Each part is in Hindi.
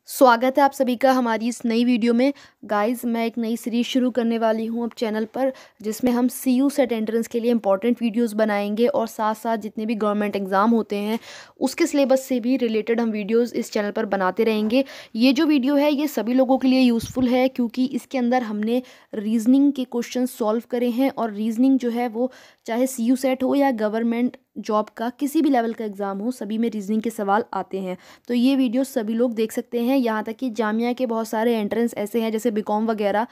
स्वागत है आप सभी का हमारी इस नई वीडियो में। गाइस, मैं एक नई सीरीज़ शुरू करने वाली हूं अब चैनल पर, जिसमें हम CU सेट एंट्रेंस के लिए इंपॉर्टेंट वीडियोस बनाएंगे और साथ साथ जितने भी गवर्नमेंट एग्ज़ाम होते हैं उसके सिलेबस से भी रिलेटेड हम वीडियोस इस चैनल पर बनाते रहेंगे। ये जो वीडियो है ये सभी लोगों के लिए यूज़फुल है, क्योंकि इसके अंदर हमने रीजनिंग के क्वेश्चन सॉल्व करे हैं। और रीजनिंग जो है वो चाहे CU सेट हो या गवर्नमेंट जॉब का किसी भी लेवल का एग्ज़ाम हो, सभी में रीजनिंग के सवाल आते हैं। तो ये वीडियो सभी लोग देख सकते हैं। यहाँ तक कि जामिया के बहुत सारे एंट्रेंस ऐसे हैं जैसे बीकॉम वगैरह,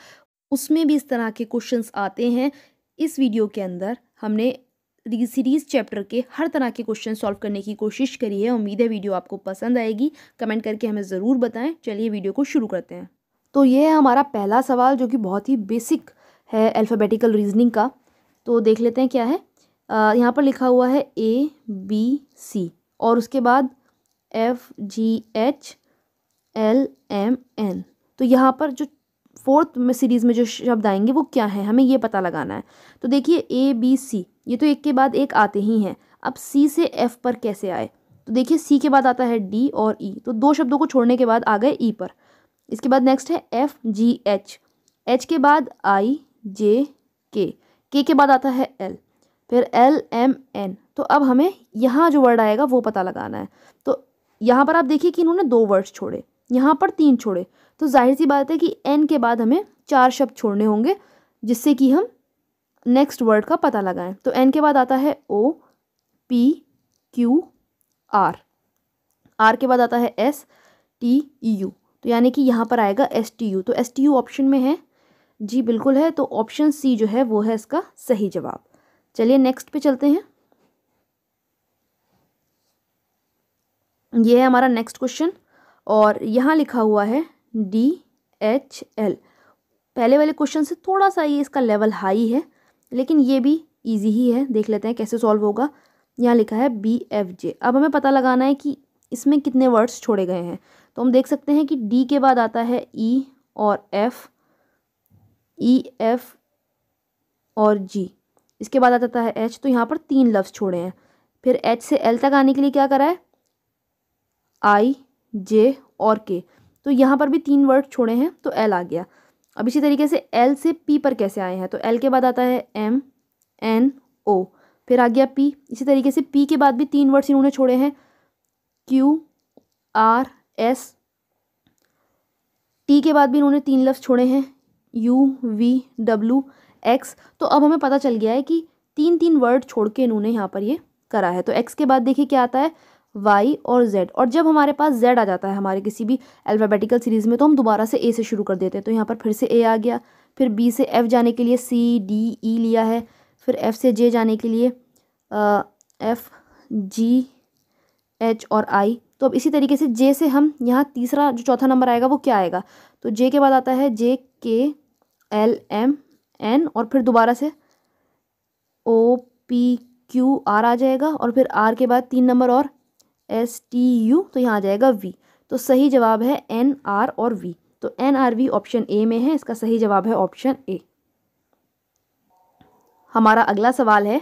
उसमें भी इस तरह के क्वेश्चंस आते हैं। इस वीडियो के अंदर हमने सीरीज चैप्टर के हर तरह के क्वेश्चन सॉल्व करने की कोशिश करी है। उम्मीद है वीडियो आपको पसंद आएगी। कमेंट करके हमें ज़रूर बताएं। चलिए वीडियो को शुरू करते हैं। तो ये है हमारा पहला सवाल, जो कि बहुत ही बेसिक है अल्फ़ाबेटिकल रीजनिंग का। तो देख लेते हैं क्या है। यहाँ पर लिखा हुआ है ABC और उसके बाद FGHLMN। तो यहाँ पर जो फोर्थ में सीरीज़ में जो शब्द आएंगे वो क्या है, हमें ये पता लगाना है। तो देखिए ABC, ये तो एक के बाद एक आते ही हैं। अब C से F पर कैसे आए, तो देखिए C के बाद आता है D और E, तो दो शब्दों को छोड़ने के बाद आ गए E पर। इसके बाद नेक्स्ट है FGH, H के बाद IJK, K के बाद आता है L, फिर LMN। तो अब हमें यहाँ जो वर्ड आएगा वो पता लगाना है। तो यहाँ पर आप देखिए कि इन्होंने दो वर्ड्स छोड़े, यहाँ पर तीन छोड़े, तो जाहिर सी बात है कि N के बाद हमें चार शब्द छोड़ने होंगे, जिससे कि हम नेक्स्ट वर्ड का पता लगाएं। तो N के बाद आता है OPQR, R के बाद आता है STU, तो यानी कि यहाँ पर आएगा STU। तो STU ऑप्शन में है जी, बिल्कुल है। तो ऑप्शन C जो है वो है इसका सही जवाब। चलिए नेक्स्ट पे चलते हैं। ये है हमारा नेक्स्ट क्वेश्चन और यहाँ लिखा हुआ है DHL। पहले वाले क्वेश्चन से थोड़ा सा ये इसका लेवल हाई है, लेकिन ये भी इजी ही है। देख लेते हैं कैसे सॉल्व होगा। यहाँ लिखा है BFJ। अब हमें पता लगाना है कि इसमें कितने वर्ड्स छोड़े गए हैं। तो हम देख सकते हैं कि D के बाद आता है E और F, EF और G, इसके बाद आता है H। तो यहाँ पर तीन लफ्ज़ छोड़े हैं। फिर H से L तक आने के लिए क्या करा है, I, J और K, तो यहाँ पर भी तीन वर्ड छोड़े हैं तो L आ गया। अब इसी तरीके से L से P पर कैसे आए हैं, तो L के बाद आता है M, N, O, फिर आ गया P। इसी तरीके से P के बाद भी तीन वर्ड्स इन्होंने छोड़े हैं, Q, R, S। T के बाद भी इन्होंने तीन लफ्ज़ छोड़े हैं, U, V, W, X। तो अब हमें पता चल गया है कि तीन तीन वर्ड छोड़ के इन्होंने यहाँ पर ये करा है। तो X के बाद देखिए क्या आता है, Y और Z। और जब हमारे पास Z आ जाता है हमारे किसी भी अल्फ़ाबेटिकल सीरीज़ में, तो हम दोबारा से A से शुरू कर देते हैं। तो यहाँ पर फिर से A आ गया, फिर B से F जाने के लिए C, D, E लिया है, फिर F से J जाने के लिए F, G, H और I। तो अब इसी तरीके से J से हम यहाँ तीसरा जो चौथा नंबर आएगा वो क्या आएगा, तो J के बाद आता है J, K, L, M, N और फिर दोबारा से O, P, Q, R आ जाएगा। और फिर R के बाद तीन नंबर और STU, तो यहाँ आ जाएगा V। तो सही जवाब है N, R और V। तो N, R, V option A में है। इसका सही जवाब है ऑप्शन A। हमारा अगला सवाल है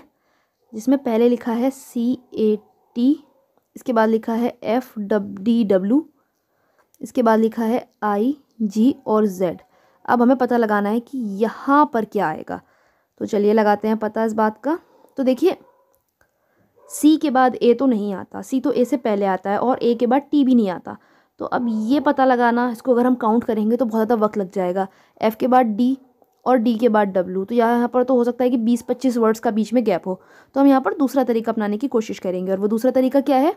जिसमें पहले लिखा है CAT, इसके बाद लिखा है FDW, इसके बाद लिखा है I, G और Z। अब हमें पता लगाना है कि यहाँ पर क्या आएगा। तो चलिए लगाते हैं पता इस बात का। तो देखिए C के बाद A तो नहीं आता, C तो A से पहले आता है, और A के बाद T भी नहीं आता। तो अब ये पता लगाना, इसको अगर हम काउंट करेंगे तो बहुत ज़्यादा वक्त लग जाएगा। F के बाद D और D के बाद W, तो यहाँ पर तो हो सकता है कि 20-25 वर्ड्स का बीच में गैप हो। तो हम यहाँ पर दूसरा तरीका अपनाने की कोशिश करेंगे, और वो दूसरा तरीका क्या है,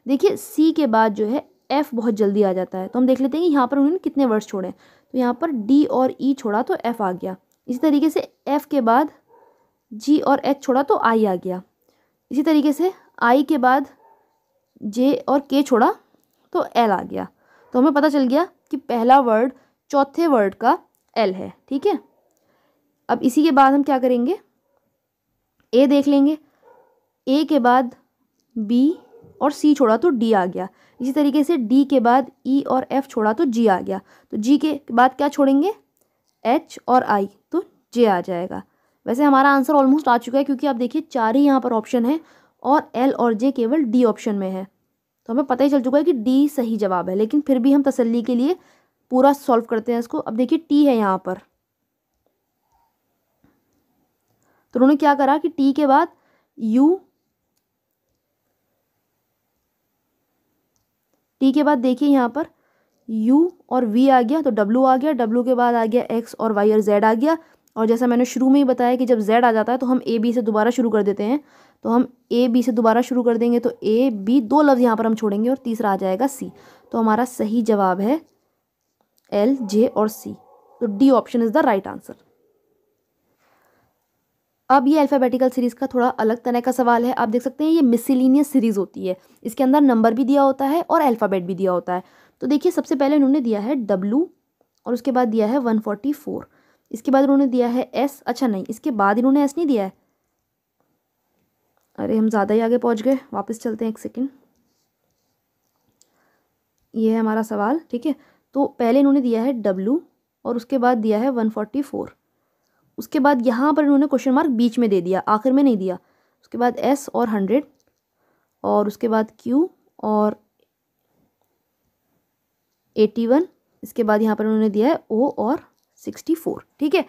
देखिए C के बाद जो है F बहुत जल्दी आ जाता है। तो हम देख लेते हैं कि यहाँ पर उन्होंने कितने वर्ड्स छोड़े। तो यहाँ पर D और E छोड़ा तो F आ गया। इसी तरीके से F के बाद G और H छोड़ा तो I आ गया। इसी तरीके से I के बाद J और K छोड़ा तो L आ गया। तो हमें पता चल गया कि पहला वर्ड चौथे वर्ड का L है। ठीक है, अब इसी के बाद हम क्या करेंगे, A देख लेंगे। A के बाद B और C छोड़ा तो D आ गया। इसी तरीके से D के बाद E और F छोड़ा तो G आ गया। तो G के बाद क्या छोड़ेंगे, H और I, तो J आ जाएगा। वैसे हमारा आंसर ऑलमोस्ट आ चुका है, क्योंकि आप देखिए चार ही यहाँ पर ऑप्शन है और L और J केवल D ऑप्शन में है। तो हमें पता ही चल चुका है कि डी सही जवाब है, लेकिन फिर भी हम तसल्ली के लिए पूरा सॉल्व करते हैं इसको। अब देखिए टी है यहाँ पर, तो उन्होंने क्या करा कि टी के बाद यू, टी के बाद देखिए यहाँ पर u और v आ गया, तो w आ गया, w के बाद आ गया x और y और z आ गया। और जैसा मैंने शुरू में ही बताया कि जब z आ जाता है तो हम a b से दोबारा शुरू कर देते हैं, तो हम a b से दोबारा शुरू कर देंगे, तो a b दो लफ्ज़ यहाँ पर हम छोड़ेंगे और तीसरा आ जाएगा c। तो हमारा सही जवाब है l, j और c। तो D option is the right answer. अब ये अल्फ़ाबेटिकल सीरीज़ का थोड़ा अलग तरह का सवाल है। आप देख सकते हैं ये मिसलिनियस सीरीज़ होती है, इसके अंदर नंबर भी दिया होता है और अल्फ़ाबेट भी दिया होता है। तो देखिए सबसे पहले इन्होंने दिया है W और उसके बाद दिया है 144, इसके बाद इन्होंने दिया है S, अच्छा नहीं इसके बाद इन्होंने S नहीं दिया है, अरे हम ज़्यादा ही आगे पहुँच गए, वापस चलते हैं एक सेकेंड। ये है हमारा सवाल, ठीक है। तो पहले इन्होंने दिया है W और उसके बाद दिया है 144, उसके बाद यहाँ पर इन्होंने क्वेश्चन मार्क बीच में दे दिया, आखिर में नहीं दिया। उसके बाद S और 100 और उसके बाद Q और 81, इसके बाद यहाँ पर उन्होंने दिया है O और 64, ठीक है।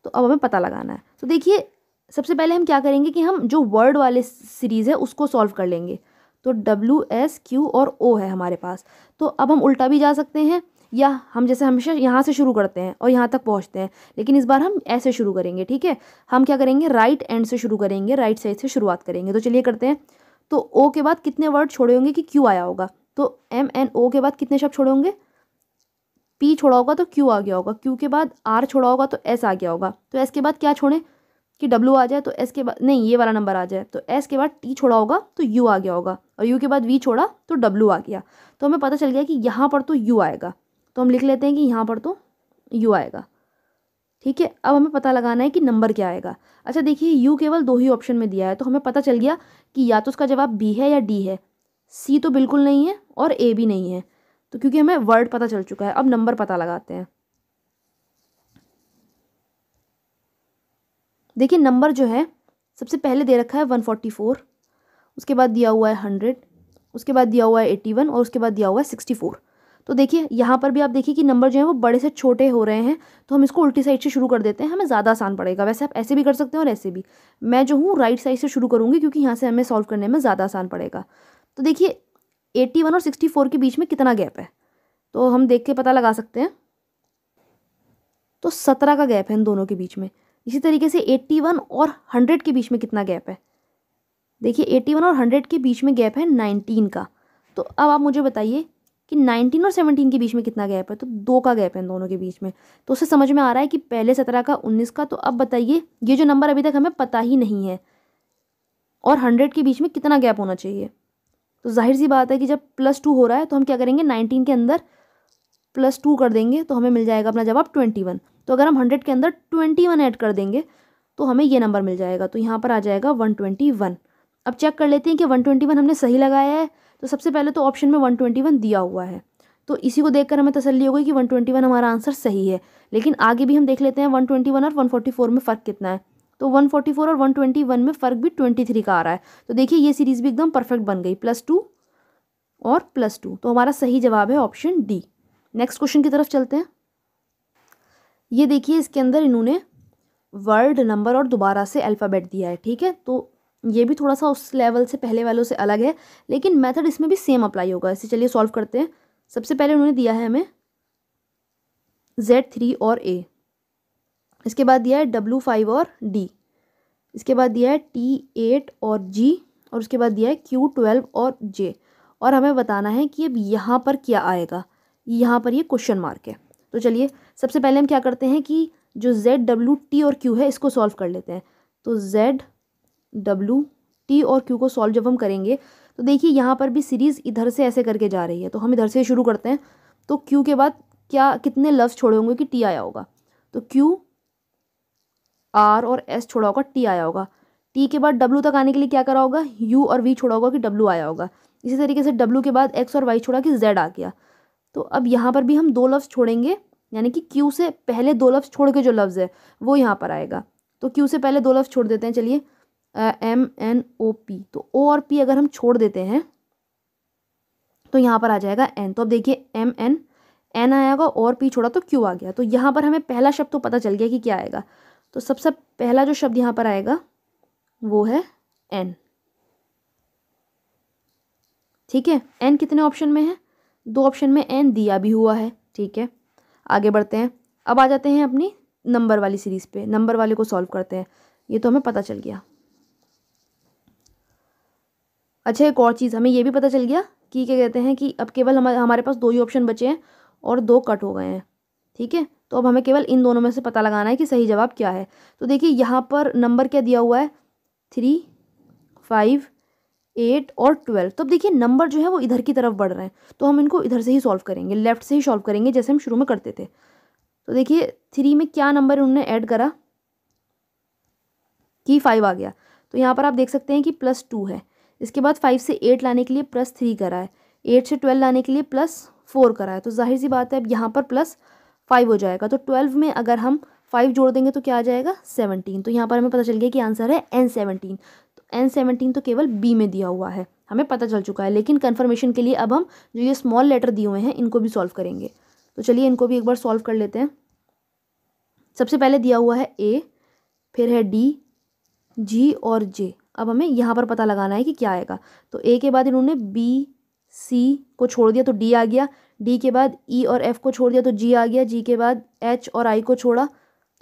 तो अब हमें पता लगाना है। तो देखिए सबसे पहले हम क्या करेंगे कि हम जो वर्ड वाले सीरीज़ है उसको सॉल्व कर लेंगे। तो W, S, Q और O है हमारे पास। तो अब हम उल्टा भी जा सकते हैं, या हम जैसे हमेशा यहाँ से शुरू करते हैं और यहाँ तक पहुँचते हैं, लेकिन इस बार हम ऐसे शुरू करेंगे, ठीक है। हम क्या करेंगे, राइट एंड से शुरू करेंगे, राइट साइड से शुरुआत करेंगे। तो चलिए करते हैं। तो O के बाद कितने वर्ड छोड़े होंगे कि Q आया होगा, तो MNO के बाद कितने शब्द छोड़े होंगे, P छोड़ा होगा तो Q आ गया होगा, Q के बाद R छोड़ा होगा तो S आ गया होगा, तो S के बाद क्या छोड़े कि W आ जाए, तो S के बाद नहीं ये वाला नंबर आ जाए, तो S के बाद T छोड़ा होगा तो U आ गया होगा, और U के बाद V छोड़ा तो W आ गया। तो हमें पता चल गया कि यहाँ पर तो U आएगा, तो हम लिख लेते हैं कि यहाँ पर तो U आएगा, ठीक है। अब हमें पता लगाना है कि नंबर क्या आएगा। अच्छा देखिए U केवल दो ही ऑप्शन में दिया है, तो हमें पता चल गया कि या तो उसका जवाब B है या D है, C तो बिल्कुल नहीं है और A भी नहीं है। तो क्योंकि हमें वर्ड पता चल चुका है, अब नंबर पता लगाते हैं। देखिए नंबर जो है सबसे पहले दे रखा है 144, उसके बाद दिया हुआ है 100, उसके बाद दिया हुआ है 81 और उसके बाद दिया हुआ है 64। तो देखिए यहाँ पर भी आप देखिए कि नंबर जो है वो बड़े से छोटे हो रहे हैं, तो हम इसको उल्टी साइड से शुरू कर देते हैं, हमें ज़्यादा आसान पड़ेगा। वैसे आप ऐसे भी कर सकते हैं और ऐसे भी, मैं जो हूँ राइट साइड से शुरू करूँगी क्योंकि यहाँ से हमें सॉल्व करने में ज़्यादा आसान पड़ेगा। तो देखिए 81 और 64 के बीच में कितना गैप है, तो हम देख के पता लगा सकते हैं। तो 17 का गैप है इन दोनों के बीच में। इसी तरीके से 81 और 100 के बीच में कितना गैप है, देखिए 81 और 100 के बीच में गैप है 19 का। तो अब आप मुझे बताइए कि 19 और 17 के बीच में कितना गैप है, तो 2 का गैप है इन दोनों के बीच में। तो उससे समझ में आ रहा है कि पहले 17 का 19 का। तो अब बताइए ये जो नंबर अभी तक हमें पता ही नहीं है और 100 के बीच में कितना गैप होना चाहिए। तो जाहिर सी बात है कि जब +2 हो रहा है तो हम क्या करेंगे, 19 के अंदर +2 कर देंगे तो हमें मिल जाएगा अपना जवाब 21। तो अगर हम 100 के अंदर 21 ऐड कर देंगे तो हमें ये नंबर मिल जाएगा, तो यहाँ पर आ जाएगा 121। अब चेक कर लेते हैं कि 121 हमने सही लगाया है। तो सबसे पहले तो ऑप्शन में 121 दिया हुआ है, तो इसी को देखकर हमें तसल्ली हो गई कि 121 हमारा आंसर सही है। लेकिन आगे भी हम देख लेते हैं 121 और 144 में फ़र्क कितना है। तो 144 और 121 में फ़र्क भी 23 का आ रहा है। तो देखिए ये सीरीज़ भी एकदम परफेक्ट बन गई, +2 और +2। तो हमारा सही जवाब है ऑप्शन डी। नेक्स्ट क्वेश्चन की तरफ चलते हैं। ये देखिए इसके अंदर इन्होंने वर्ड, नंबर और दोबारा से अल्फ़ाबेट दिया है, ठीक है। तो ये भी थोड़ा सा उस लेवल से पहले वालों से अलग है, लेकिन मेथड इसमें भी सेम अप्लाई होगा। इसे चलिए सॉल्व करते हैं। सबसे पहले उन्होंने दिया है हमें Z3 और A, इसके बाद दिया है W5 और D, इसके बाद दिया है T8 और G, और उसके बाद दिया है Q12 और J। और हमें बताना है कि अब यहाँ पर क्या आएगा, यहाँ पर ये क्वेश्चन मार्क है। तो चलिए सबसे पहले हम क्या करते हैं कि जो Z, W, T और Q है इसको सॉल्व कर लेते हैं। तो Z, W, T और Q को सॉल्व जब हम करेंगे तो देखिए यहाँ पर भी सीरीज़ इधर से ऐसे करके जा रही है, तो हम इधर से शुरू करते हैं। तो Q के बाद क्या कितने लफ्ज़ छोड़े होंगे कि T आया होगा, तो Q, R और S छोड़ा होगा, T आया होगा। T के बाद W तक आने के लिए क्या करा होगा, U और V छोड़ा होगा कि W आया होगा। इसी तरीके से W के बाद X और Y छोड़ा कि Z आ गया। तो अब यहाँ पर भी हम 2 लफ्ज़ छोड़ेंगे, यानी कि Q से पहले 2 लफ्ज़ छोड़ के जो लफ्ज़ है वो यहाँ पर आएगा। तो Q से पहले 2 लफ्ज़ छोड़ देते हैं। चलिए MNOP, तो O और P अगर हम छोड़ देते हैं तो यहाँ पर आ जाएगा एन। तो अब देखिए एम एन, एन आएगा और पी छोड़ा तो क्यू आ गया। तो यहाँ पर हमें पहला शब्द तो पता चल गया कि क्या आएगा। तो सबसे पहला जो शब्द यहाँ पर आएगा वो है एन। ठीक है, एन कितने ऑप्शन में है? 2 ऑप्शन में एन दिया भी हुआ है। ठीक है, आगे बढ़ते हैं। अब आ जाते हैं अपनी नंबर वाली सीरीज़ पे, नंबर वाले को सॉल्व करते हैं। ये तो हमें पता चल गया। अच्छा, एक और चीज़ हमें ये भी पता चल गया कि क्या कहते हैं कि अब केवल हमारे पास 2 ही ऑप्शन बचे हैं और 2 कट हो गए हैं। ठीक है, तो अब हमें केवल इन दोनों में से पता लगाना है कि सही जवाब क्या है। तो देखिए यहाँ पर नंबर क्या दिया हुआ है, 3, 5, 8 और 12। तो अब देखिए नंबर जो है वो इधर की तरफ बढ़ रहे हैं, तो हम इनको इधर से ही सॉल्व करेंगे, लेफ्ट से ही सॉल्व करेंगे जैसे हम शुरू में करते थे। तो देखिए 3 में क्या नंबर उन्होंने ऐड करा कि 5 आ गया। तो यहाँ पर आप देख सकते हैं कि +2 है। इसके बाद 5 से 8 लाने के लिए +3 करा है, 8 से 12 लाने के लिए +4 करा है। तो जाहिर सी बात है अब यहाँ पर +5 हो जाएगा। तो 12 में अगर हम 5 जोड़ देंगे तो क्या आ जाएगा, 17। तो यहाँ पर हमें पता चल गया कि आंसर है N17। तो N17 तो केवल बी में दिया हुआ है, हमें पता चल चुका है। लेकिन कन्फर्मेशन के लिए अब हम जो ये स्मॉल लेटर दिए हुए हैं इनको भी सॉल्व करेंगे। तो चलिए इनको भी एक बार सॉल्व कर लेते हैं। सबसे पहले दिया हुआ है ए, फिर है डी, जी और जे। अब हमें यहाँ पर पता लगाना है कि क्या आएगा। तो ए के बाद इन्होंने बी सी को छोड़ दिया तो डी आ गया, डी के बाद ई और एफ को छोड़ दिया तो जी आ गया, जी के बाद एच और आई को छोड़ा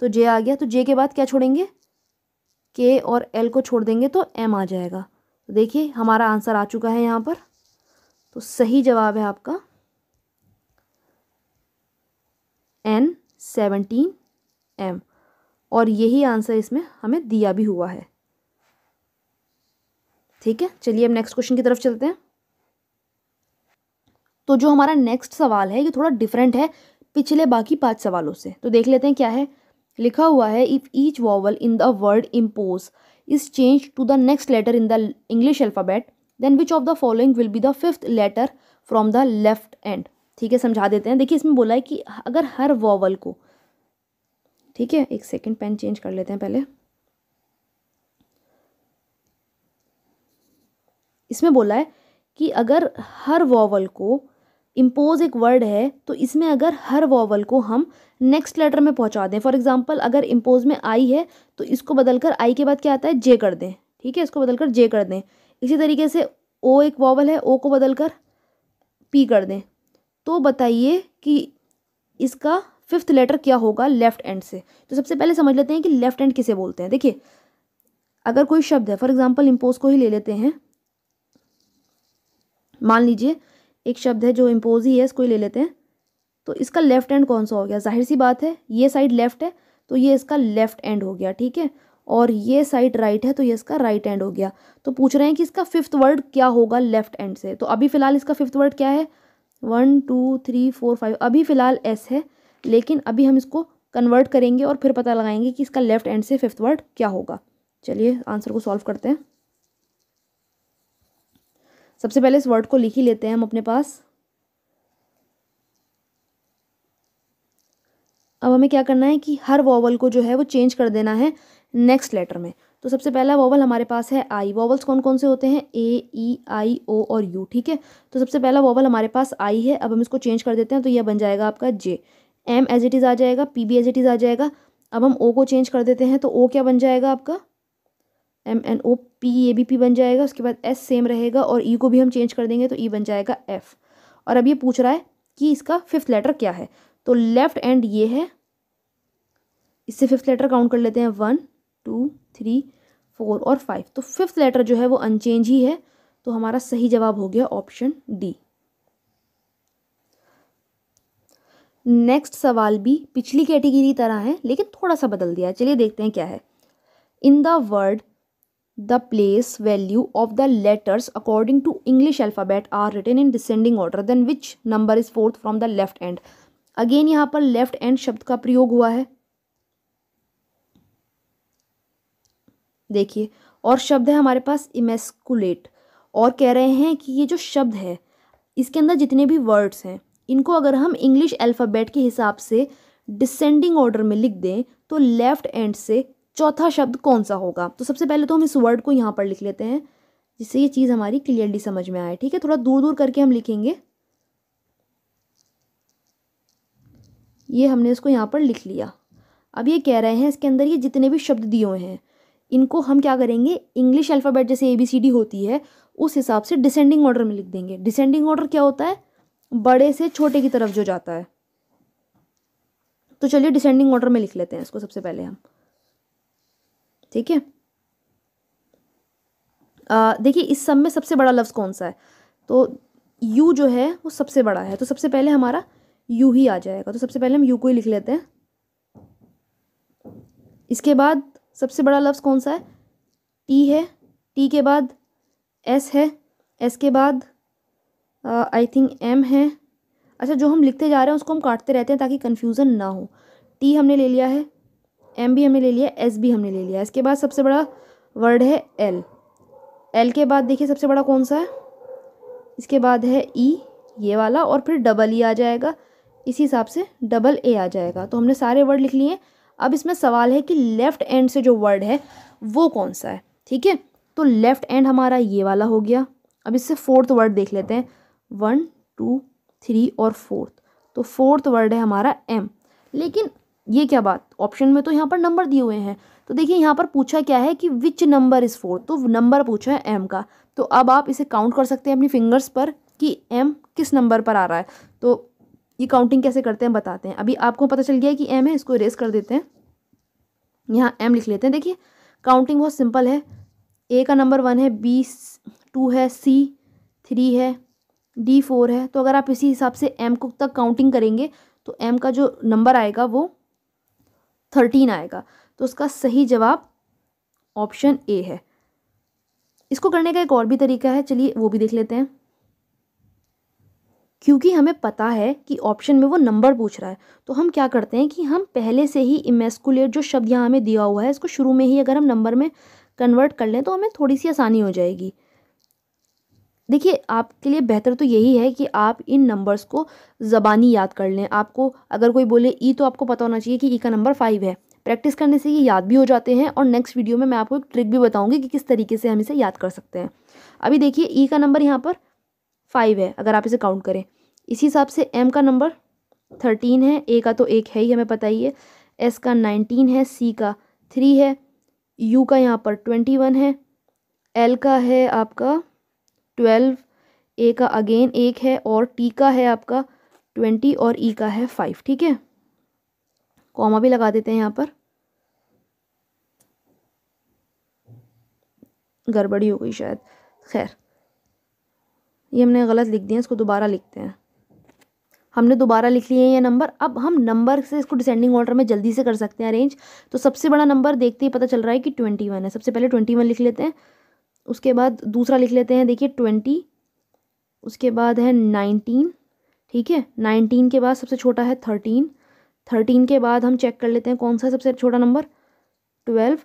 तो जे आ गया। तो जे के बाद क्या छोड़ेंगे, के और एल को छोड़ देंगे तो एम आ जाएगा। तो देखिए हमारा आंसर आ चुका है यहाँ पर। तो सही जवाब है आपका N17M, और यही आंसर इसमें हमें दिया भी हुआ है। ठीक है, चलिए अब नेक्स्ट क्वेश्चन की तरफ चलते हैं। तो जो हमारा नेक्स्ट सवाल है ये थोड़ा डिफरेंट है पिछले बाकी 5 सवालों से। तो देख लेते हैं क्या है। लिखा हुआ है if each vowel in the word impose is change to the next letter in the English alphabet then which of the following will be the 5th letter from the left end. ठीक है, समझा देते हैं। देखिए इसमें बोला है कि अगर हर वॉवल को, ठीक है एक सेकेंड पेन चेंज कर लेते हैं पहले। इसमें बोला है कि अगर हर वॉवल को इम्पोज एक वर्ड है तो इसमें अगर हर वॉवल को हम नेक्स्ट लेटर में पहुंचा दें। फॉर एग्जांपल अगर इम्पोज में आई है तो इसको बदलकर आई के बाद क्या आता है, जे कर दें। ठीक है, इसको बदलकर जे कर दें। इसी तरीके से ओ एक वॉवल है, ओ को बदलकर पी कर दें। तो बताइए कि इसका 5th लेटर क्या होगा लेफ्ट एंड से। तो सबसे पहले समझ लेते हैं कि लेफ्ट एंड किसे बोलते हैं। देखिए अगर कोई शब्द है, फॉर एग्जाम्पल इम्पोज को ही ले लेते हैं, मान लीजिए एक शब्द है जो इम्पोज ही है, इसको ही ले लेते हैं। तो इसका लेफ्ट एंड कौन सा हो गया, जाहिर सी बात है ये साइड लेफ्ट है तो ये इसका लेफ्ट एंड हो गया। ठीक है, और ये साइड राइट है तो ये इसका राइट एंड हो गया। तो पूछ रहे हैं कि इसका 5th वर्ड क्या होगा लेफ्ट एंड से। तो अभी फ़िलहाल इसका 5th वर्ड क्या है, 1 2 3 4 5, अभी फ़िलहाल एस है। लेकिन अभी हम इसको कन्वर्ट करेंगे और फिर पता लगाएंगे कि इसका लेफ्ट एंड से 5th वर्ड क्या होगा। चलिए आंसर को सॉल्व करते हैं। सबसे पहले इस वर्ड को लिख ही लेते हैं हम अपने पास। अब हमें क्या करना है कि हर वॉवल को जो है वो चेंज कर देना है नेक्स्ट लेटर में। तो सबसे पहला वॉवल हमारे पास है आई। वॉवल्स कौन कौन से होते हैं, ए ई आई ओ और यू। ठीक है, तो सबसे पहला वॉवल हमारे पास आई है। अब हम इसको चेंज कर देते हैं तो यह बन जाएगा आपका जे। एम एज इट इज़ आ जाएगा, पी भी एज इट इज़ आ जाएगा। अब हम ओ को चेंज कर देते हैं तो ओ क्या बन जाएगा आपका, M N O P, A B P बन जाएगा। उसके बाद एस सेम रहेगा और ई को भी हम चेंज कर देंगे तो ई बन जाएगा एफ। और अब ये पूछ रहा है कि इसका 5th लेटर क्या है। तो लेफ्ट एंड ये है, इससे 5th लेटर काउंट कर लेते हैं, 1 2 3 4 और 5। तो 5th लेटर जो है वो अनचेंज ही है। तो हमारा सही जवाब हो गया ऑप्शन डी। नेक्स्ट सवाल भी पिछली कैटेगरी तरह है लेकिन थोड़ा सा बदल दिया है। चलिए देखते हैं क्या है। In the word the place value of the letters according to English alphabet are written in descending order then which number is 4th from the left end. Again यहाँ पर लेफ्ट एंड शब्द का प्रयोग हुआ है। देखिए, और शब्द है हमारे पास इमेस्कुलेट, और कह रहे हैं कि ये जो शब्द है इसके अंदर जितने भी वर्ड्स हैं इनको अगर हम इंग्लिश अल्फ़ाबेट के हिसाब से डिसेंडिंग ऑर्डर में लिख दें तो लेफ्ट एंड से चौथा शब्द कौन सा होगा। तो सबसे पहले तो हम इस वर्ड को यहाँ पर लिख लेते हैं, जिससे ये चीज़ हमारी क्लियरली समझ में आए। ठीक है, थोड़ा दूर दूर करके हम लिखेंगे। ये हमने इसको यहाँ पर लिख लिया। अब ये कह रहे हैं इसके अंदर ये जितने भी शब्द दिए हुए हैं इनको हम क्या करेंगे, इंग्लिश अल्फ़ाबेट जैसे ABCD होती है उस हिसाब से डिसेंडिंग ऑर्डर में लिख देंगे। डिसेंडिंग ऑर्डर क्या होता है, बड़े से छोटे की तरफ जो जाता है। तो चलिए डिसेंडिंग ऑर्डर में लिख लेते हैं इसको सबसे पहले हम। ठीक है, देखिए इस सब में सबसे बड़ा लफ्ज़ कौन सा है, तो यू जो है वो सबसे बड़ा है, तो सबसे पहले हमारा यू ही आ जाएगा। तो सबसे पहले हम यू को ही लिख लेते हैं। इसके बाद सबसे बड़ा लफ्ज़ कौन सा है, टी है। टी के बाद एस है। एस के बाद आई थिंक एम है। अच्छा, जो हम लिखते जा रहे हैं उसको हम काटते रहते हैं ताकि कन्फ्यूज़न ना हो। टी हमने ले लिया है, एम भी हमने ले लिया, एस भी हमने ले लिया। इसके बाद सबसे बड़ा वर्ड है एल। एल के बाद देखिए सबसे बड़ा कौन सा है, इसके बाद है ई, ये वाला, और फिर डबल ई आ जाएगा। इसी हिसाब से डबल ए आ जाएगा। तो हमने सारे वर्ड लिख लिए। अब इसमें सवाल है कि लेफ़्ट एंड से जो वर्ड है वो कौन सा है। ठीक है, तो लेफ़्ट एंड हमारा ये वाला हो गया। अब इससे फोर्थ वर्ड देख लेते हैं, 1 2 3 और फोर्थ। तो फोर्थ वर्ड है हमारा एम। लेकिन ये क्या बात, ऑप्शन में तो यहाँ पर नंबर दिए हुए हैं। तो देखिए यहाँ पर पूछा क्या है कि विच नंबर इज़ फोर्थ, तो नंबर पूछा है एम का। तो अब आप इसे काउंट कर सकते हैं अपनी फिंगर्स पर कि एम किस नंबर पर आ रहा है। तो ये काउंटिंग कैसे करते हैं बताते हैं। अभी आपको पता चल गया है कि एम है, इसको इरेज कर देते हैं, यहाँ एम लिख लेते हैं। देखिए काउंटिंग बहुत सिंपल है। ए का नंबर 1 है, बी 2 है, सी 3 है, डी 4 है। तो अगर आप इसी हिसाब से एम को तक काउंटिंग करेंगे तो एम का जो नंबर आएगा वो 13 आएगा। तो उसका सही जवाब ऑप्शन ए है। इसको करने का एक और भी तरीका है, चलिए वो भी देख लेते हैं। क्योंकि हमें पता है कि ऑप्शन में वो नंबर पूछ रहा है, तो हम क्या करते हैं कि हम पहले से ही इमेस्कुलेट जो शब्द यहाँ हमें दिया हुआ है इसको शुरू में ही अगर हम नंबर में कन्वर्ट कर लें तो हमें थोड़ी सी आसानी हो जाएगी। देखिए आपके लिए बेहतर तो यही है कि आप इन नंबर्स को ज़बानी याद कर लें। आपको अगर कोई बोले ई, तो आपको पता होना चाहिए कि ई का नंबर 5 है। प्रैक्टिस करने से ये याद भी हो जाते हैं। और नेक्स्ट वीडियो में मैं आपको एक ट्रिक भी बताऊंगी कि किस तरीके से हम इसे याद कर सकते हैं। अभी देखिए ई का नंबर यहाँ पर 5 है अगर आप इसे काउंट करें। इसी हिसाब से एम का नंबर 13 है, ए का तो 1 है ही हमें पता ही है, एस का 19 है, सी का 3 है, यू का यहाँ पर 21 है, एल का है आपका 12, ए का अगेन 1 है, और टी का है आपका 20 और ई का है 5। ठीक है, कॉमा भी लगा देते हैं यहाँ पर, गड़बड़ी हो गई शायद, खैर ये हमने गलत लिख दिया, इसको दोबारा लिखते हैं। हमने दोबारा लिख लिए ये नंबर। अब हम नंबर से इसको डिसेंडिंग ऑर्डर में जल्दी से कर सकते हैं अरेंज। तो सबसे बड़ा नंबर देखते ही पता चल रहा है कि 21 है। सबसे पहले 21 लिख लेते हैं, उसके बाद दूसरा लिख लेते हैं, देखिए 20, उसके बाद है 19। ठीक है, 19 के बाद सबसे छोटा है 13, 13 के बाद हम चेक कर लेते हैं कौन सा सबसे छोटा नंबर, 12,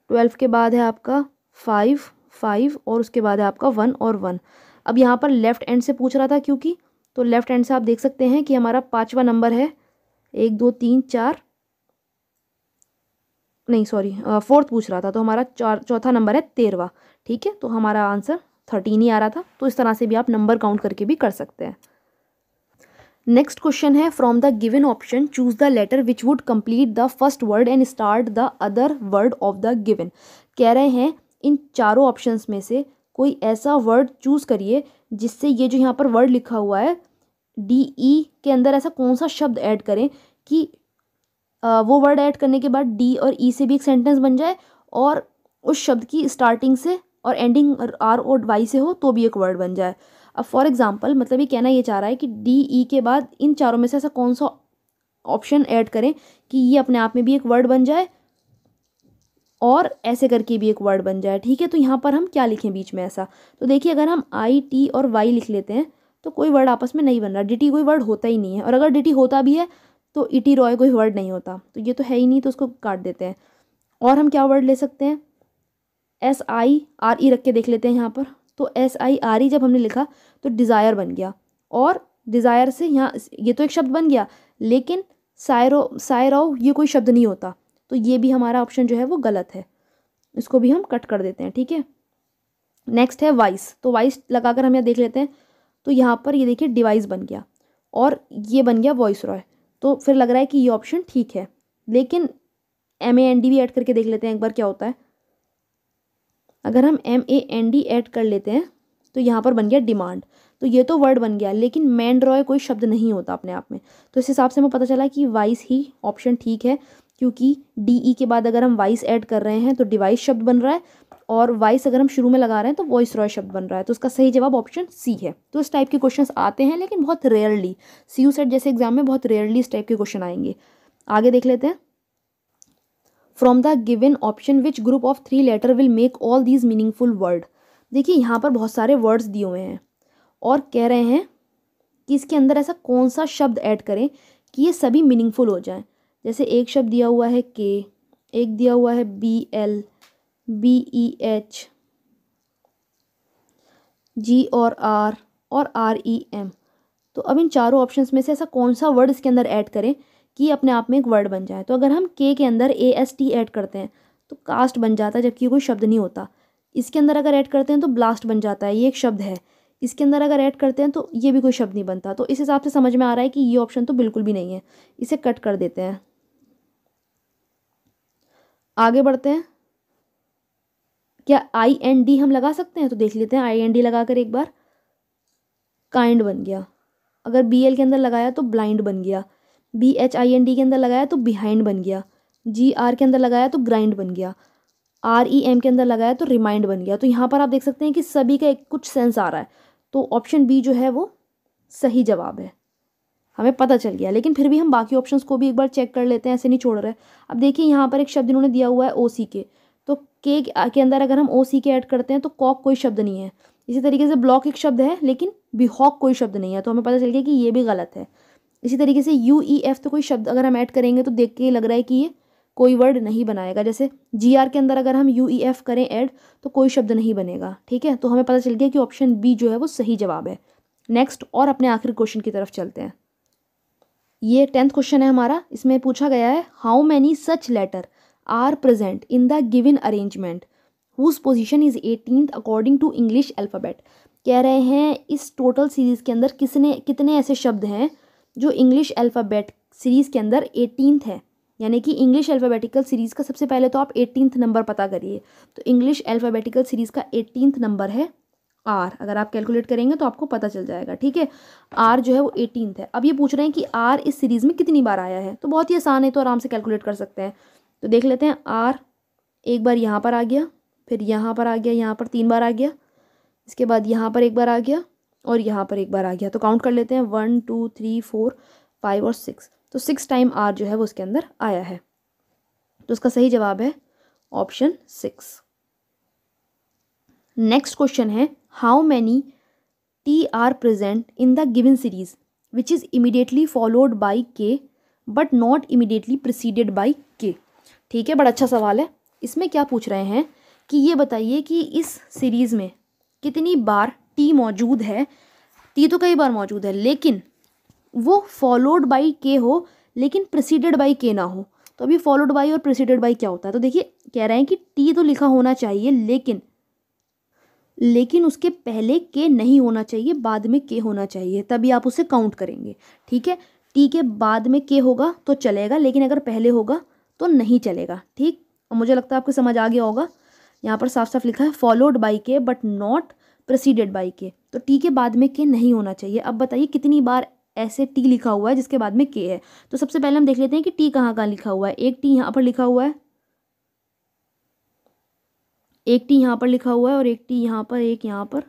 12 के बाद है आपका 5, 5 और उसके बाद है आपका 1 और 1। अब यहाँ पर लेफ्ट एंड से पूछ रहा था क्योंकि, तो लेफ्ट हैंड से आप देख सकते हैं कि हमारा 5वां नंबर है, 1 2 3 4, नहीं सॉरी फोर्थ पूछ रहा था, तो हमारा चौथा नंबर है 13वां। ठीक है, तो हमारा आंसर 13 ही आ रहा था। तो इस तरह से भी आप नंबर काउंट करके भी कर सकते हैं। नेक्स्ट क्वेश्चन है, from the given option choose the letter which would complete the first word and start the other word of the given. कह रहे हैं इन चारों ऑप्शंस में से कोई ऐसा वर्ड चूज़ करिए जिससे ये जो यहाँ पर वर्ड लिखा हुआ है DE के अंदर ऐसा कौन सा शब्द ऐड करें कि वो वर्ड ऐड करने के बाद D और E से भी एक सेंटेंस बन जाए, और उस शब्द की स्टार्टिंग से और एंडिंग R और Y से हो तो भी एक वर्ड बन जाए। अब फॉर एग्जांपल मतलब ये कहना ये चाह रहा है कि DE के बाद इन चारों में से ऐसा कौन सा ऑप्शन ऐड करें कि ये अपने आप में भी एक वर्ड बन जाए और ऐसे करके भी एक वर्ड बन जाए। ठीक है, तो यहाँ पर हम क्या लिखें बीच में ऐसा, तो देखिए अगर हम IT और Y लिख लेते हैं तो कोई वर्ड आपस में नहीं बन रहा, DT कोई वर्ड होता ही नहीं है, और अगर DT होता भी है तो ET रॉय कोई वर्ड नहीं होता, तो ये तो है ही नहीं, तो उसको काट देते हैं। और हम क्या वर्ड ले सकते हैं, SIRE रख के देख लेते हैं यहाँ पर। तो SIRE जब हमने लिखा तो डिज़ायर बन गया, और डिज़ायर से यहाँ ये तो एक शब्द बन गया, लेकिन सायरो ये कोई शब्द नहीं होता, तो ये भी हमारा ऑप्शन जो है वो गलत है, इसको भी हम कट कर देते हैं। ठीक है, नेक्स्ट है वाइस, तो वाइस लगाकर हम यहाँ देख लेते हैं। तो यहाँ पर ये देखिए डिवाइस बन गया और ये बन गया वॉइस रॉय। तो फिर लग रहा है कि ये ऑप्शन ठीक है, लेकिन MAND भी ऐड करके देख लेते हैं एक बार क्या होता है। अगर हम MAND ऐड कर लेते हैं तो यहाँ पर बन गया डिमांड। तो ये तो वर्ड बन गया, लेकिन मैंड रॉय कोई शब्द नहीं होता अपने आप में। तो इस हिसाब से हमें पता चला कि वाइस ही ऑप्शन ठीक है, क्योंकि DE के बाद अगर हम वाइस ऐड कर रहे हैं तो डिवाइस शब्द बन रहा है, और वाइस अगर हम शुरू में लगा रहे हैं तो वॉइस रॉय शब्द बन रहा है। तो उसका सही जवाब ऑप्शन सी है। तो इस टाइप के क्वेश्चंस आते हैं, लेकिन बहुत रेयरली। CU सेट जैसे एग्जाम में बहुत रेयरली इस टाइप के क्वेश्चन आएंगे। आगे देख लेते हैं। From the given option which group of 3 letter will make all these meaningful word. देखिए यहाँ पर बहुत सारे वर्ड्स दिए हुए हैं और कह रहे हैं कि इसके अंदर ऐसा कौन सा शब्द ऐड करें कि ये सभी मीनिंगफुल हो जाएं। जैसे एक शब्द दिया हुआ है के, एक दिया हुआ है BL, BEH, G और REM। तो अब इन चारों ऑप्शंस में से ऐसा कौन सा वर्ड इसके अंदर ऐड करें कि अपने आप में एक वर्ड बन जाए। तो अगर हम के अंदर AST ऐड करते हैं तो कास्ट बन जाता है, जबकि कोई शब्द नहीं होता। इसके अंदर अगर ऐड करते हैं तो ब्लास्ट बन जाता है, ये एक शब्द है। इसके अंदर अगर ऐड करते हैं तो ये भी कोई शब्द नहीं बनता। तो इस हिसाब से समझ में आ रहा है कि ये ऑप्शन तो बिल्कुल भी नहीं है, इसे कट कर देते हैं। आगे बढ़ते हैं। क्या IND हम लगा सकते हैं? तो देख लेते हैं। IND लगाकर एक बार, काइंड बन गया। अगर BL के अंदर लगाया तो ब्लाइंड बन गया। BHIND के अंदर लगाया तो बिहाइंड बन गया। GR के अंदर लगाया तो ग्राइंड बन गया। REM के अंदर लगाया तो रिमाइंड बन गया। तो यहाँ पर आप देख सकते हैं कि सभी का एक कुछ सेंस आ रहा है। तो ऑप्शन बी जो है वो सही जवाब है, हमें पता चल गया। लेकिन फिर भी हम बाकी ऑप्शंस को भी एक बार चेक कर लेते हैं, ऐसे नहीं छोड़ रहे। अब देखिए यहाँ पर एक शब्द इन्होंने दिया हुआ है OCK। तो के अंदर अगर हम OCK ऐड करते हैं तो कॉक कोई शब्द नहीं है। इसी तरीके से ब्लॉक एक शब्द है, लेकिन बिहॉक कोई शब्द नहीं है। तो हमें पता चल गया कि ये भी गलत है। इसी तरीके से UEF तो कोई शब्द अगर हम ऐड करेंगे तो देख के लग रहा है कि ये कोई वर्ड नहीं बनाएगा। जैसे GR के अंदर अगर हम UEF करें ऐड तो कोई शब्द नहीं बनेगा। ठीक है, तो हमें पता चल गया कि ऑप्शन बी जो है वो सही जवाब है। नेक्स्ट और अपने आखिरी क्वेश्चन की तरफ चलते हैं। ये 10th क्वेश्चन है हमारा। इसमें पूछा गया है how many such letter are present in the given arrangement whose position is 18th according to English alphabet. कह रहे हैं इस टोटल सीरीज़ के अंदर कितने ऐसे शब्द हैं जो इंग्लिश अल्फ़ाबेट सीरीज़ के अंदर 18th है। यानी कि इंग्लिश अल्फ़ाबेटिकल सीरीज़ का सबसे पहले तो आप 18th नंबर पता करिए। तो इंग्लिश अल्फ़ाबेटिकल सीरीज़ का 18th नंबर है R। अगर आप कैलकुलेट करेंगे तो आपको पता चल जाएगा। ठीक है, R जो है वो 18th है। अब ये पूछ रहे हैं कि R इस सीरीज़ में कितनी बार आया है। तो बहुत ही आसान है, तो आराम से कैलकुलेट कर सकते हैं। तो देख लेते हैं। R एक बार यहाँ पर आ गया, फिर यहाँ पर आ गया, यहाँ पर 3 बार आ गया, इसके बाद यहाँ पर एक बार आ गया और यहाँ पर एक बार आ गया। तो काउंट कर लेते हैं 1 2 3 4 5 और 6। तो 6 टाइम R जो है वो उसके अंदर आया है। तो उसका सही जवाब है ऑप्शन 6। नेक्स्ट क्वेश्चन है how many T are present in the given series which is immediately followed by K but not immediately preceded by K. ठीक है, बड़ा अच्छा सवाल है। इसमें क्या पूछ रहे हैं कि ये बताइए कि इस सीरीज़ में कितनी बार टी मौजूद है। टी तो कई बार मौजूद है, लेकिन वो फॉलोड बाई के हो लेकिन प्रिसीडेड बाई के ना हो। तो अभी फॉलोड बाई और प्रिसीडेड बाई क्या होता है। तो देखिए कह रहे हैं कि टी तो लिखा होना चाहिए, लेकिन उसके पहले के नहीं होना चाहिए, बाद में के होना चाहिए, तभी आप उसे काउंट करेंगे। ठीक है, टी के बाद में के होगा तो चलेगा, लेकिन अगर पहले होगा तो नहीं चलेगा। ठीक, और मुझे लगता है आपको समझ आ गया होगा। यहाँ पर साफ साफ लिखा है followed by K but not preceded by के। तो टी के बाद में के नहीं होना चाहिए। अब बताइए कितनी बार ऐसे टी लिखा हुआ है जिसके बाद में के है। तो सबसे पहले हम देख लेते हैं कि टी कहाँ कहाँ लिखा हुआ है। एक टी यहाँ पर लिखा हुआ है, एक टी यहाँ पर लिखा हुआ है, और एक टी यहाँ पर, एक यहाँ पर,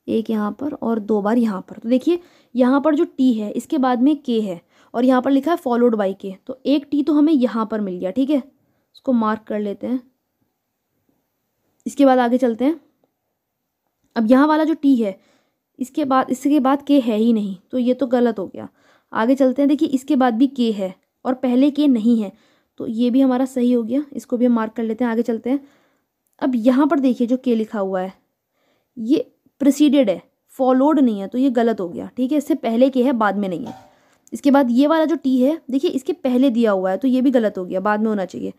एक यहाँ पर और 2 बार यहाँ पर। तो देखिए यहाँ पर जो टी है इसके बाद में के है और यहाँ पर लिखा है फॉलोड बाई के। तो एक टी तो हमें यहाँ पर मिल गया। ठीक है, उसको मार्क कर लेते हैं। इसके बाद आगे चलते हैं। अब यहाँ वाला जो टी है इसके बाद के है ही नहीं, तो ये तो गलत हो गया। आगे चलते हैं। देखिए इसके बाद भी के है और पहले के नहीं है, तो ये भी हमारा सही हो गया। इसको भी हम मार्क कर लेते हैं। आगे चलते हैं। अब यहाँ पर देखिए जो के लिखा हुआ है ये प्रिसीडेड है, फॉलोड नहीं है, तो ये गलत हो गया। ठीक है, इससे पहले के है, बाद में नहीं है। इसके बाद ये वाला जो टी है देखिए इसके पहले दिया हुआ है, तो ये भी गलत हो गया, बाद में होना चाहिए।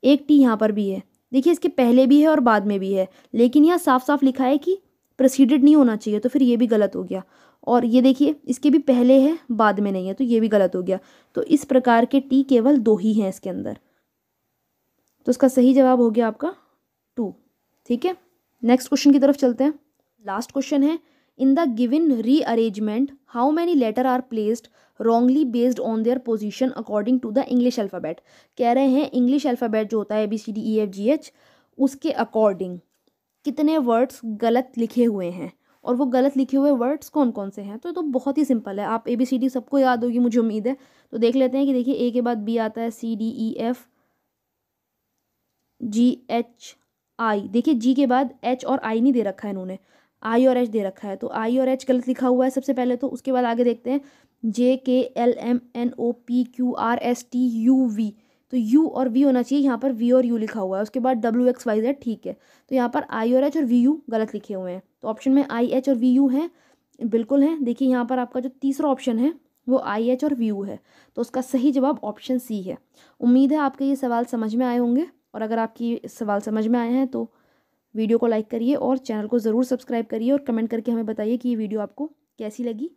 एक टी यहाँ पर भी है, देखिए इसके पहले भी है और बाद में भी है, लेकिन यहाँ साफ साफ लिखा है कि प्रेसिडेड नहीं होना चाहिए, तो फिर ये भी गलत हो गया। और ये देखिए इसके भी पहले है बाद में नहीं है, तो ये भी गलत हो गया। तो इस प्रकार के टी केवल 2 ही हैं इसके अंदर, तो इसका सही जवाब हो गया आपका 2। ठीक है, नेक्स्ट क्वेश्चन की तरफ चलते हैं। लास्ट क्वेश्चन है, in the given rearrangement how many letter are placed wrongly based on their position according to the English alphabet. कह रहे हैं इंग्लिश अल्फ़ाबेट जो होता है ABCDEFGH, उसके अकॉर्डिंग कितने वर्ड्स गलत लिखे हुए हैं, और वो गलत लिखे हुए वर्ड्स कौन कौन से हैं। तो बहुत ही सिंपल है, आप ABCD सबको याद होगी मुझे उम्मीद है। तो देख लेते हैं कि देखिए A के बाद B आता है, CDEFGHI। देखिए G के बाद H और I नहीं दे रखा है इन्होंने, I और H दे रखा है, तो I और H गलत लिखा हुआ है सबसे पहले। तो उसके बाद आगे देखते हैं JKLMNOPQRSTUV, तो U और V होना चाहिए, यहाँ पर V और U लिखा हुआ है। उसके बाद WXYZ, ठीक है, तो यहाँ पर I और H और VU गलत लिखे हुए हैं। तो ऑप्शन में IH और VU हैं, बिल्कुल हैं। देखिए यहाँ पर आपका जो तीसरा ऑप्शन है वो IH और VU है, तो उसका सही जवाब ऑप्शन C है। उम्मीद है आपके ये सवाल समझ में आए होंगे, और अगर आपकी सवाल समझ में आए हैं तो वीडियो को लाइक करिए और चैनल को ज़रूर सब्सक्राइब करिए, और कमेंट करके हमें बताइए कि ये वीडियो आपको कैसी लगी।